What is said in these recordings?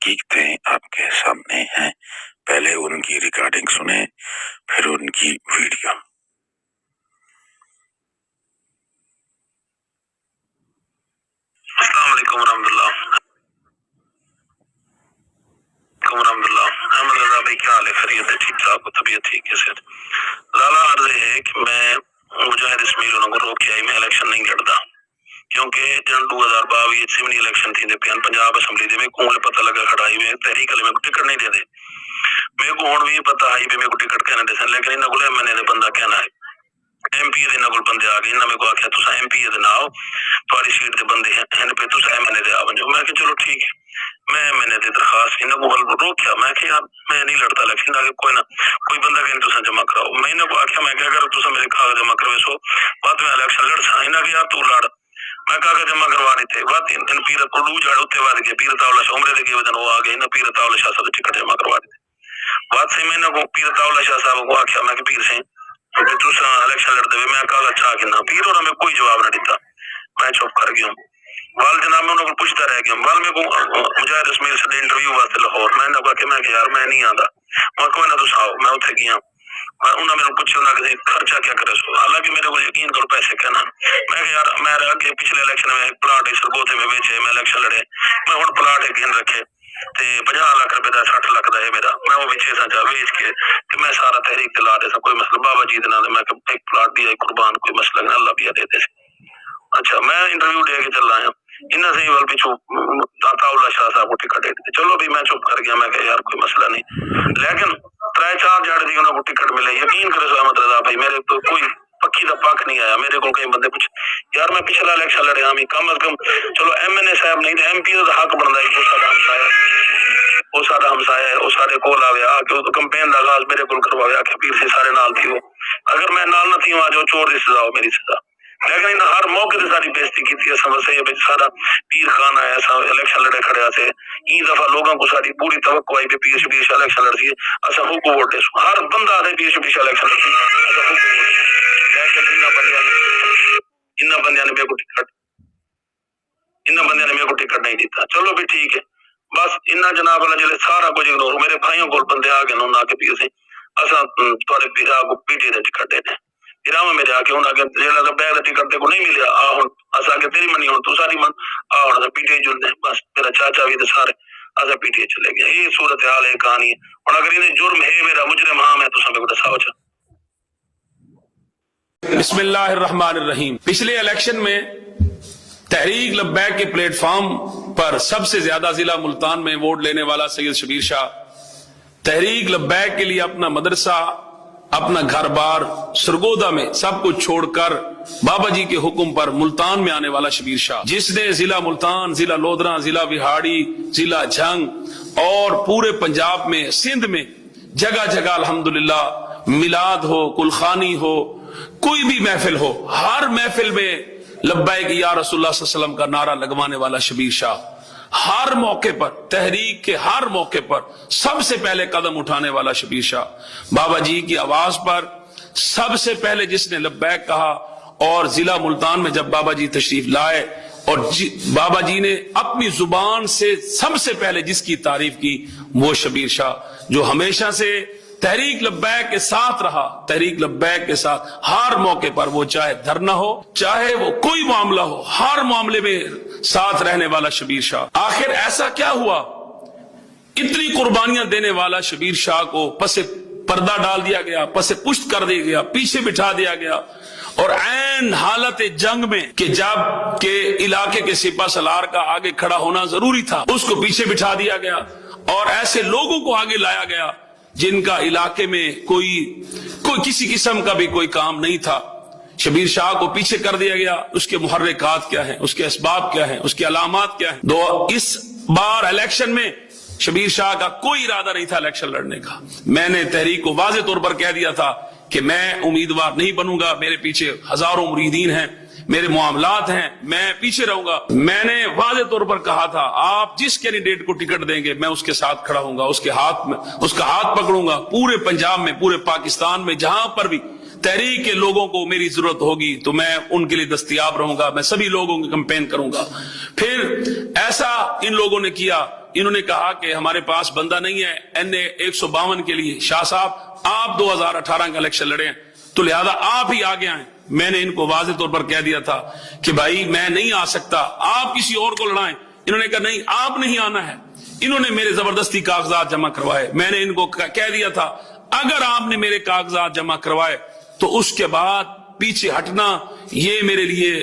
हकीकतें आपके सामने हैं। पहले उनकी रिकॉर्डिंग सुने, फिर उनकी वीडियो। अस्सलाम वालेकुम रहमतुल्लाह। अहमद रजा भाई क्या हाल है? खैरियत है? ठीक ठाक? तबीयत ठीक है? सर लाला अर्ज है कि मैं मुजाहिद इसमाइल को रोक के आई, मैं इलेक्शन नहीं लड़ता क्योंकि जन 2022 सिमनी इलेक्शन थी पंजाब असम्बली दे। मेरे को पता लगा खड़ाई में तहरीक मेरे को टिकट नहीं दे दे। मेरे को हुण भी पता है भी मेरे को टिकट कहने दे, लेकिन इन्होंने को एमएनए दे बंदा कहना है MP दे इन्होंने बंदे आ गए। इन्होंने मेरे को आख्या तुसा MP दे ना आओ, थोड़ी सीट दे बंदे हैं पे तुसा एमएनए दे आओ जो। मैं कि चलो ठीक है, मैं एमएनए दे दरखास्त इन्होंने को रोकया। मैं कि यार मैं नहीं लड़ता इलेक्शन, आगे कोई ना कोई बंदा कहने तुसा जमा कराओ। मैं इन्होंने को आख्या मैं क्या अगर तुसा मेरे कागज जमा करवे सो बाद में इलेक्शन लड़ सा। इन्होंने कि यार तू लड़। मैं कागज जमा करवा रही थे बात इन पीर उड़ू झाड़ उत्ते बाद गए पीर तावला शाह उमरे दे वजन वो आ गए। इन पीर तावला शाह साहब टिकट जमा करवा रही थे बात से मैंने को पीर तावला शाह साहब को आख्या मैं कि पीर से तुसा इलेक्शन लड़ दे। मैं कागज चाह के ना पीर और हमें कोई जवाब नहीं दिता। मैं चुप कर गया। वाल जनाब में उन्होंने पूछता रह गया। वाल में को मुजाहिद इसमाइल से इंटरव्यू वास्ते लाहौर मैंने कहा कि मैं यार मैं नहीं आता। मैं कोई ना तुसा आओ। मैं उठे गया। उन्होंने मेरे पूछा उन्होंने खर्चा क्या करे सो, हालांकि मेरे को यकीन करो पैसे कहना। मैं यार मैं आगे पिछले इलेक्शन में प्लाट सरगोते में बेचे, मैं इलेक्शन लड़े, मैं हूँ प्लाट एक गिन रखे ते 50 लाख रुपए का 60 लाख का है मेरा। मैं वो बेचे सा बेच के मैं सारा तहरीक दिला दे सा, कोई मसला बाबा जी देना मैं एक प्लाट दिया कुर्बान, कोई मसला नहीं, अल्लाह भी दे दे। अच्छा मैं इंटरव्यू दे के चल आया। इन्हें से वाल पिछू ताउला शाह साहब को टिकट दे दी। चलो भी मैं चुप कर गया। मैं यार कोई मसला नहीं, लेकिन 3-4 झाड़ दी उन्होंने टिकट मिले। यकीन करो अहमद रजा भाई मेरे तो कोई पक्की का पक नहीं आया। मेरे को कई बंदे पूछ यार मैं पिछला इलेक्शन लड़े हाँ कम अज कम चलो MNA साहब नहीं तो MP का हक बनता है। वो सारा हमसाया है, वो सारे कोल आ गया आके कंपेन का आगाज मेरे को करवाया आके पीर से सारे नाल थी। वो अगर मैं नाल ना थी वहां जो चोर की सजा हो मेरी सजा, लेकिन इन हर मौके से सारी बेइज्जती की थी। समझ सारा पीर खान आया इलेक्शन लड़े खड़े से ई दफा लोगों को सारी पूरी तवक्को आई पे पीर शबीर इलेक्शन लड़ती है। असा हुकू वोट दे हर बंदा आते पीर शबीर इलेक्शन लड़ती लेकिन इन बंदिया ने मेरे को टिकट नहीं दिता। चलो भी ठीक है बस इन्ना जनाब वाला जिले सारा कुछ इग्नोर। मेरे भाइयों को बंदे आ गए उन्होंने आके पीर से असा थोड़े पीरा को पीटी दे टिकट देने फिर मेरे आके उन्हें आगे जेला का बैग टिकट को नहीं मिले आ हुन अस आगे तेरी मनी हुन तू सारी मन आ हुन पीटीए जुड़ने बस मेरा चाचा भी तो सारे अस पीटीए चले गए। ये सूरत हाल है कहानी है। और अगर इन्हें जुर्म है मेरा मुजरिम हाँ मैं तो सब को दसाओ चा। बिस्मिल्लाहिर्रहमानिर्रहीम। पिछले इलेक्शन में तहरीक लब्बैक के प्लेटफॉर्म पर सबसे ज्यादा जिला मुल्तान में वोट लेने वाला सैयद शबीर शाह, तहरीक लब्बैक के लिए अपना मदरसा अपना घर बार सरगोदा में सब कुछ छोड़कर बाबा जी के हुक्म पर मुल्तान में आने वाला शबीर शाह, जिसने जिला मुल्तान, जिला लोधरा, जिला विहाड़ी, जिला झंग और पूरे पंजाब में सिंध में जगह जगह अल्हम्दुलिल्लाह मिलाद हो, कुलखानी हो, कोई भी महफिल हो, हर महफिल में लब्बैक या रसूलुल्लाह सल्लल्लाहु अलैहि वसल्लम का नारा लगवाने वाला शबीर शाह, हर मौके पर तहरीक के हर मौके पर सबसे पहले कदम उठाने वाला शबीर शाह, बाबा जी की आवाज पर सबसे पहले जिसने लब्बैक कहा। और जिला मुल्तान में जब बाबा जी तशरीफ लाए और बाबा जी ने अपनी जुबान से सबसे पहले जिसकी तारीफ की वो शबीर शाह, जो हमेशा से तहरीक लब्बैक के साथ रहा, तहरीक लब्बैक के साथ हर मौके पर, वो चाहे धरना हो चाहे वो कोई मामला हो, हर मामले में साथ रहने वाला शबीर शाह। आखिर ऐसा क्या हुआ इतनी कुर्बानियां देने वाला शबीर शाह को पसे पर्दा डाल दिया गया, पसे पुश्त कर दिया गया, पीछे बिठा दिया गया और ऐन हालत जंग में कि जब के इलाके के सिपा सलार का आगे खड़ा होना जरूरी था उसको पीछे बिठा दिया गया और ऐसे लोगों को आगे लाया गया जिनका इलाके में कोई किसी किस्म का भी कोई काम नहीं था। शबीर शाह को पीछे कर दिया गया। उसके मुहर्रिकात क्या है, उसके असबाब क्या है, उसके अलामात क्या है। तो इस बार इलेक्शन में शबीर शाह का कोई इरादा नहीं था इलेक्शन लड़ने का। मैंने तहरीक को वाज़े तौर पर कह दिया था कि मैं उम्मीदवार नहीं बनूंगा, मेरे पीछे हजारों मुरीदीन हैं, मेरे मामलात हैं, मैं पीछे रहूंगा। मैंने वाज़े तौर पर कहा था आप जिस कैंडिडेट को टिकट देंगे मैं उसके साथ खड़ा हूंगा, उसके हाथ में उसका हाथ पकड़ूंगा। पूरे पंजाब में, पूरे पाकिस्तान में जहां पर भी तहरीक के लोगों को मेरी जरूरत होगी तो मैं उनके लिए दस्तयाब रहूंगा, मैं सभी लोगों की कैंपेन करूंगा। फिर ऐसा इन लोगों ने किया انہوں نے کہا کہ ہمارے پاس بندہ نہیں ہے NA 152 کے لیے، شاہ صاحب آپ 2018 کا الیکشن لڑے ہیں تو لہذا آپ ہی آگے آئیں۔ میں نے ان کو واضح طور پر کہہ دیا تھا کہ بھائی میں نہیں آ سکتا، آپ کسی اور کو لڑائیں۔ انہوں نے کہا نہیں آپ نہیں آنا ہے۔ انہوں نے میرے زبردستی کاغذات جمع کروائے۔ میں نے ان کو کہہ دیا تھا اگر آپ نے میرے کاغذات جمع کروائے تو اس کے بعد پیچھے ہٹنا یہ میرے لیے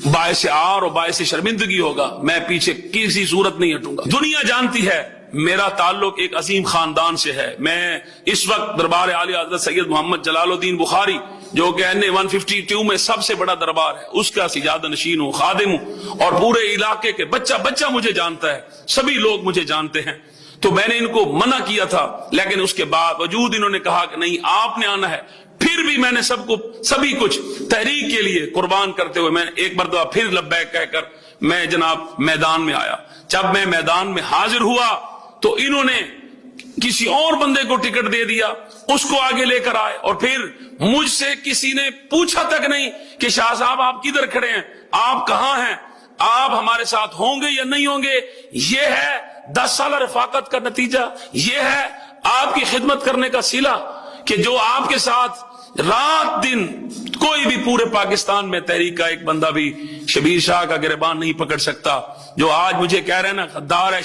باعث عار اور باعث شرمندگی ہوگا، میں پیچھے کسی صورت نہیں ہٹوں گا۔ دنیا جانتی ہے میرا تعلق ایک عظیم خاندان سے ہے۔ میں اس وقت دربار عالی حضرت سید محمد جلال الدین بخاری جو کہ NA 152 میں سب سے بڑا دربار ہے اس کا سجادہ نشین ہوں، خادم ہوں، اور پورے علاقے کے بچہ مجھے جانتا ہے، سبھی لوگ مجھے جانتے ہیں۔ تو میں نے ان کو منع کیا تھا لیکن اس کے باوجود انہوں نے کہا کہ نہیں آپ نے آنا ہے۔ پھر بھی میں نے سبھی کچھ تحریک کے لیے قربان کرتے ہوئے میں ایک مرتبہ پھر لبیک کہہ کر میں جناب میدان میں آیا۔ جب میں میدان میں حاضر ہوا تو انہوں نے کسی اور بندے کو ٹکٹ دے دیا، اس کو آگے لے کر آئے، اور پھر مجھ سے کسی نے پوچھا تک نہیں کہ شاہ صاحب آپ کدھر کھڑے ہیں، آپ کہاں ہیں، آپ ہمارے ساتھ ہوں گے یا نہیں ہوں گے۔ یہ ہے 10 سالہ رفاقت کا نتیجہ، یہ ہے آپ کی خدمت کرنے کا صلہ کہ جو آپ کے ساتھ رات دن کوئی بھی پورے پاکستان میں تحریک کا ایک بندہ بھی شبیر شاہ کا گریبان نہیں پکڑ سکتا۔ جو آج مجھے کہہ رہے ہیں نا غدار ہے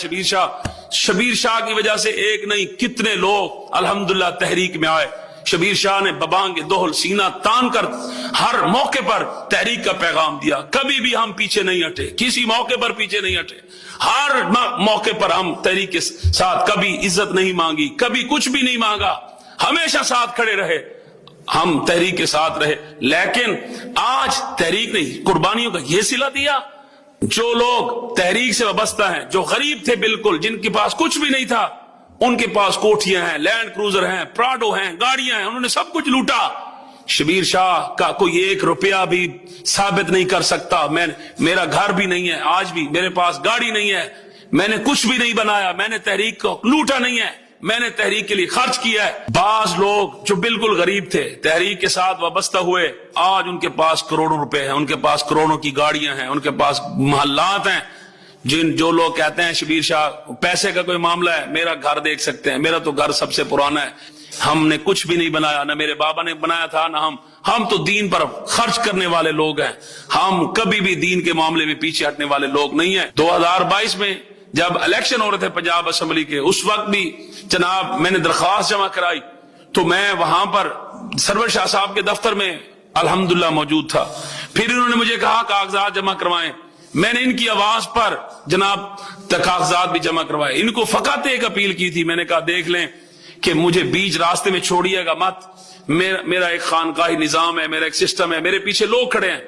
شبیر شاہ کی وجہ سے ایک نہیں کتنے لوگ الحمدللہ تحریک میں آئے۔ شبیر شاہ نے ببانگ دہل سینہ تان کر ہر موقع پر تحریک کا پیغام دیا، کبھی بھی ہم پیچھے نہیں ہٹے، کسی موقع پر پیچھے نہیں ہٹے، ہر موقع پر ہم تحریک کے ساتھ کبھی عزت نہیں مانگی، کبھی کچھ بھی نہیں مانگا، ہمیشہ ساتھ کھڑے رہے، ہم تحریک کے ساتھ رہے۔ لیکن آج تحریک نے قربانیوں کا یہ صلہ دیا۔ جو لوگ تحریک سے وابستہ ہیں، جو غریب تھے بالکل، جن کے پاس کچھ بھی نہیں تھا، ان کے پاس کوٹھیاں ہیں، لینڈ کروزر ہیں، پراڈو ہیں، گاڑیاں ہیں، انہوں نے سب کچھ لوٹا۔ شبیر شاہ کا کوئی 1 روپیہ بھی ثابت نہیں کر سکتا۔ میرا گھر بھی نہیں ہے، آج بھی میرے پاس گاڑی نہیں ہے، میں نے کچھ بھی نہیں بنایا، میں نے تحریک کو لوٹا نہیں ہے، میں نے تحریک کے لیے خرچ کیا ہے۔ بعض لوگ جو بالکل غریب تھے تحریک کے ساتھ وابستہ ہوئے، آج ان کے پاس کروڑوں روپے ہیں، ان کے پاس کروڑوں کی گاڑیاں ہیں، ان کے پاس محلات ہیں۔ جو لوگ کہتے ہیں شبیر شاہ پیسے کا کوئی معاملہ ہے، میرا گھر دیکھ سکتے ہیں، میرا تو گھر سب سے پرانا ہے، ہم نے کچھ بھی نہیں بنایا، نہ میرے بابا نے بنایا تھا نہ ہم تو دین پر خرچ کرنے والے لوگ ہیں، ہم کبھی بھی دین کے معاملے میں پیچھے ہٹنے والے لوگ نہیں ہیں۔ 2022 میں جب الیکشن ہو رہے تھے پنجاب اسمبلی کے، اس وقت بھی جناب میں نے درخواست جمع کرائی تو میں وہاں پر سرور شاہ صاحب کے دفتر میں الحمدللہ موجود تھا۔ پھر انہوں نے مجھے کہا کاغذات جمع کروائیں، میں نے ان کی آواز پر جناب کاغذات بھی جمع کروائے۔ ان کو فقط ایک اپیل کی تھی، میں نے کہا دیکھ لیں کہ مجھے بیچ راستے میں چھوڑیے گا مت، میرا ایک خانقاہی نظام ہے، میرا ایک سسٹم ہے، میرے پیچھے لوگ کھڑے ہیں،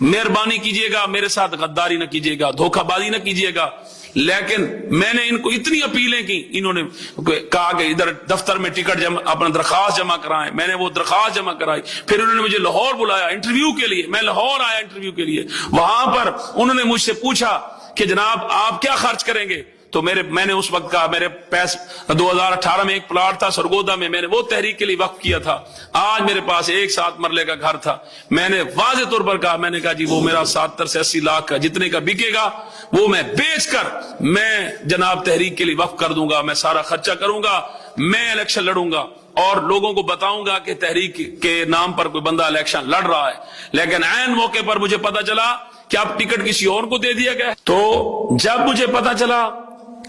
مہربانی کیجئے گا میرے ساتھ غداری نہ کیجئے گا، دھوکہ بازی نہ کیجئے گا۔ لیکن میں نے ان کو اتنی اپیلیں کی، انہوں نے کہا کہ ادھر دفتر میں ٹکٹ اپنا درخواست جمع کرائیں، میں نے وہ درخواست جمع کرائی۔ پھر انہوں نے مجھے لاہور بلایا انٹرویو کے لیے، میں لاہور آیا انٹرویو کے لیے۔ وہاں پر انہوں نے مجھ سے پوچھا کہ جناب آپ کیا خرچ کریں گے، تو میں نے اس وقت کہا میرے پیس 2018 میں ایک پلاٹ تھا سرگودا میں نے وہ تحریک کے لیے وقف کیا تھا، آج میرے پاس 1.7 مرلے کا گھر تھا۔ میں نے واضح طور پر کہا، میں نے کہا جی وہ میرا 70 سے 80 لاکھ کا جتنے کا بکے گا وہ میں بیچ کر میں جناب تحریک کے لیے وقف کر دوں گا، میں سارا خرچہ کروں گا، میں الیکشن لڑوں گا اور لوگوں کو بتاؤں گا کہ تحریک کے نام پر کوئی بندہ الیکشن لڑ رہا ہے۔ لیکن عین موقع پر مجھے پتا چلا کہ اب ٹکٹ کسی اور کو دے دیا گیا، تو جب مجھے پتا چلا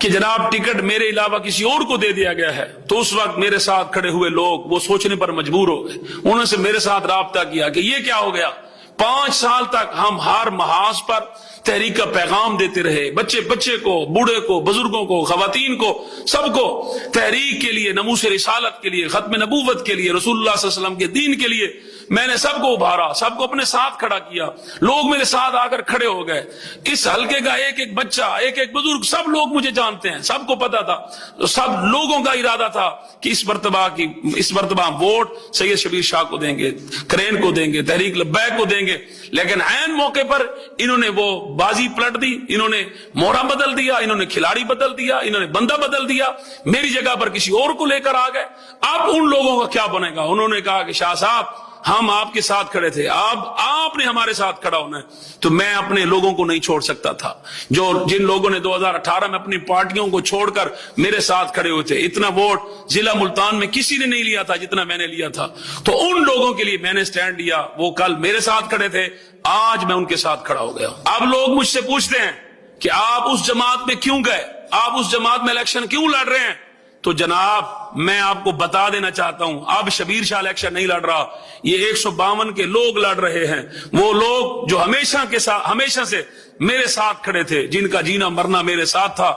کہ جناب ٹکٹ میرے علاوہ کسی اور کو دے دیا گیا ہے تو اس وقت میرے ساتھ کھڑے ہوئے لوگ وہ سوچنے پر مجبور ہو گئے، انہوں نے میرے ساتھ رابطہ کیا کہ یہ کیا ہو گیا۔ 5 سال تک ہم ہر محاذ پر تحریک کا پیغام دیتے رہے، بچے کو، بوڑھے کو، بزرگوں کو، خواتین کو، سب کو تحریک کے لیے، ناموس رسالت کے لیے، ختم نبوت کے لیے، رسول اللہ صلی اللہ علیہ وسلم کے دین کے لیے میں نے سب کو ابھارا، سب کو اپنے ساتھ کھڑا کیا، لوگ میرے ساتھ آ کر کھڑے ہو گئے۔ اس حلقے کا ایک بچہ، ایک بزرگ، سب لوگ مجھے جانتے ہیں، سب کو پتا تھا، سب لوگوں کا ارادہ تھا کہ اس مرتبہ ہم ووٹ سید شبیر شاہ کو دیں گے، کرین کو دیں گے، تحریک لبیک کو دیں گے۔ لیکن عین موقع پر انہوں نے وہ بازی پلٹ دی، انہوں نے موڑا بدل دیا، انہوں نے کھلاڑی بدل دیا، انہوں نے بندہ بدل دیا، میری جگہ پر کسی اور کو لے کر آ گئے۔ اب ان لوگوں کا کیا بنے گا؟ انہوں نے کہا کہ شاہ صاحب हम आपके साथ खड़े थे, आपने हमारे साथ खड़ा होना है, तो मैं अपने लोगों को नहीं छोड़ सकता था। जिन लोगों ने 2018 में अपनी पार्टियों को छोड़कर मेरे साथ खड़े हुए थे, इतना वोट जिला मुल्तान में किसी ने नहीं लिया था जितना मैंने लिया था, तो उन लोगों के लिए मैंने स्टैंड लिया। वो कल मेरे साथ खड़े थे, आज मैं उनके साथ खड़ा हो गया। अब लोग मुझसे पूछते हैं कि आप उस जमात में क्यों गए, आप उस जमात में इलेक्शन क्यों लड़ रहे हैं? तो जनाब मैं आपको बता देना चाहता हूं, अब शबीर शाह इलेक्शन नहीं लड़ रहा, ये 152 के लोग लड़ रहे हैं। वो लोग जो हमेशा से मेरे साथ खड़े थे, जिनका जीना मरना मेरे साथ था,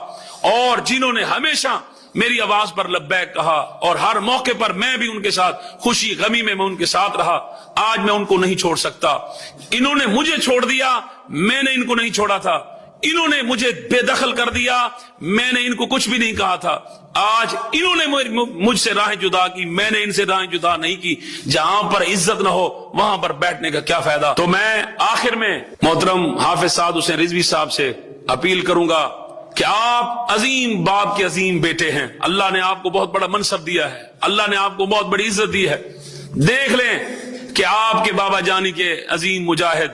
और जिन्होंने हमेशा मेरी आवाज पर लब्बैक कहा, और हर मौके पर मैं भी उनके साथ, खुशी गमी में मैं उनके साथ रहा। आज मैं उनको नहीं छोड़ सकता। इन्होंने मुझे छोड़ दिया, मैंने इनको नहीं छोड़ा था। इन्होंने मुझे बेदखल कर दिया, मैंने इनको कुछ भी नहीं कहा था। आज इन्होंने मुझसे राहें जुदा की, मैंने इनसे राहें जुदा नहीं की। जहां पर इज्जत न हो वहां पर बैठने का क्या फायदा। तो मैं आखिर में मोहतरम हाफिज साद हुसैन रिजवी साहब से अपील करूंगा कि आप अजीम बाप के अजीम बेटे हैं। अल्लाह ने आपको बहुत बड़ा मनसब दिया है, अल्लाह ने आपको बहुत बड़ी इज्जत दी है। देख लें कि आपके बाबा जानी के अजीम मुजाहिद,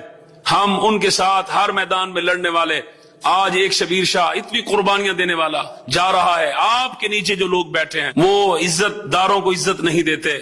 हम उनके साथ हर मैदान में लड़ने वाले, आज एक शबीर शाह इतनी कुर्बानियां देने वाला जा रहा है। आपके नीचे जो लोग बैठे हैं वो इज्जतदारों को इज्जत नहीं देते,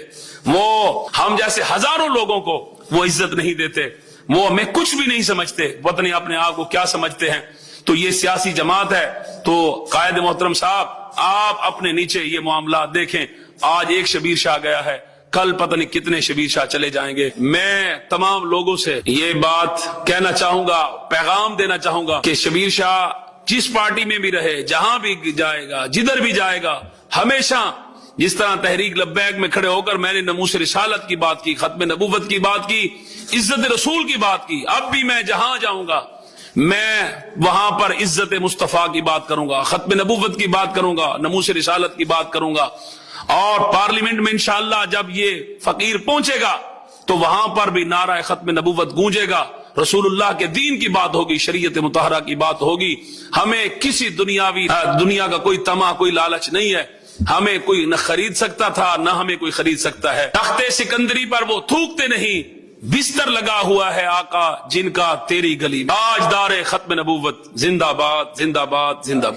वो हम जैसे हजारों लोगों को वो इज्जत नहीं देते, वो हमें कुछ भी नहीं समझते, पता नहीं अपने आप को क्या समझते हैं। तो ये सियासी जमात है। तो कायद मोहतरम साहब, आप अपने नीचे ये मामला देखें। आज एक शबीर शाह गया है, कल पता नहीं कितने शबीर शाह चले जाएंगे। मैं तमाम लोगों से ये बात कहना चाहूंगा, पैगाम देना चाहूंगा कि शबीर शाह जिस पार्टी में भी रहे, जहां भी जाएगा, जिधर भी जाएगा, हमेशा जिस तरह तहरीक लब्बैक में खड़े होकर मैंने नमूस रिसालत की बात की, खत्म नबूवत की बात की, इज्जत रसूल की बात की, अब भी मैं जहां जाऊंगा मैं वहां पर इज्जत मुस्तफा की बात करूंगा, खत्म नबूवत की बात करूंगा, नमूस रिसालत की बात करूंगा। और पार्लियामेंट में इंशाअल्लाह जब ये फकीर पहुंचेगा तो वहां पर भी नारा खत्म नबूवत गूंजेगा, रसूलुल्लाह के दीन की बात होगी, शरीयत मुतहरा की बात होगी। हमें किसी दुनिया का कोई तमा, कोई लालच नहीं है। हमें कोई न खरीद सकता था, न हमें कोई खरीद सकता है। तख्ते सिकंदरी पर वो थूकते नहीं, बिस्तर लगा हुआ है आका जिनका तेरी गली। ताजदार खत्म नबूवत जिंदाबाद जिंदाबाद जिंदाबाद।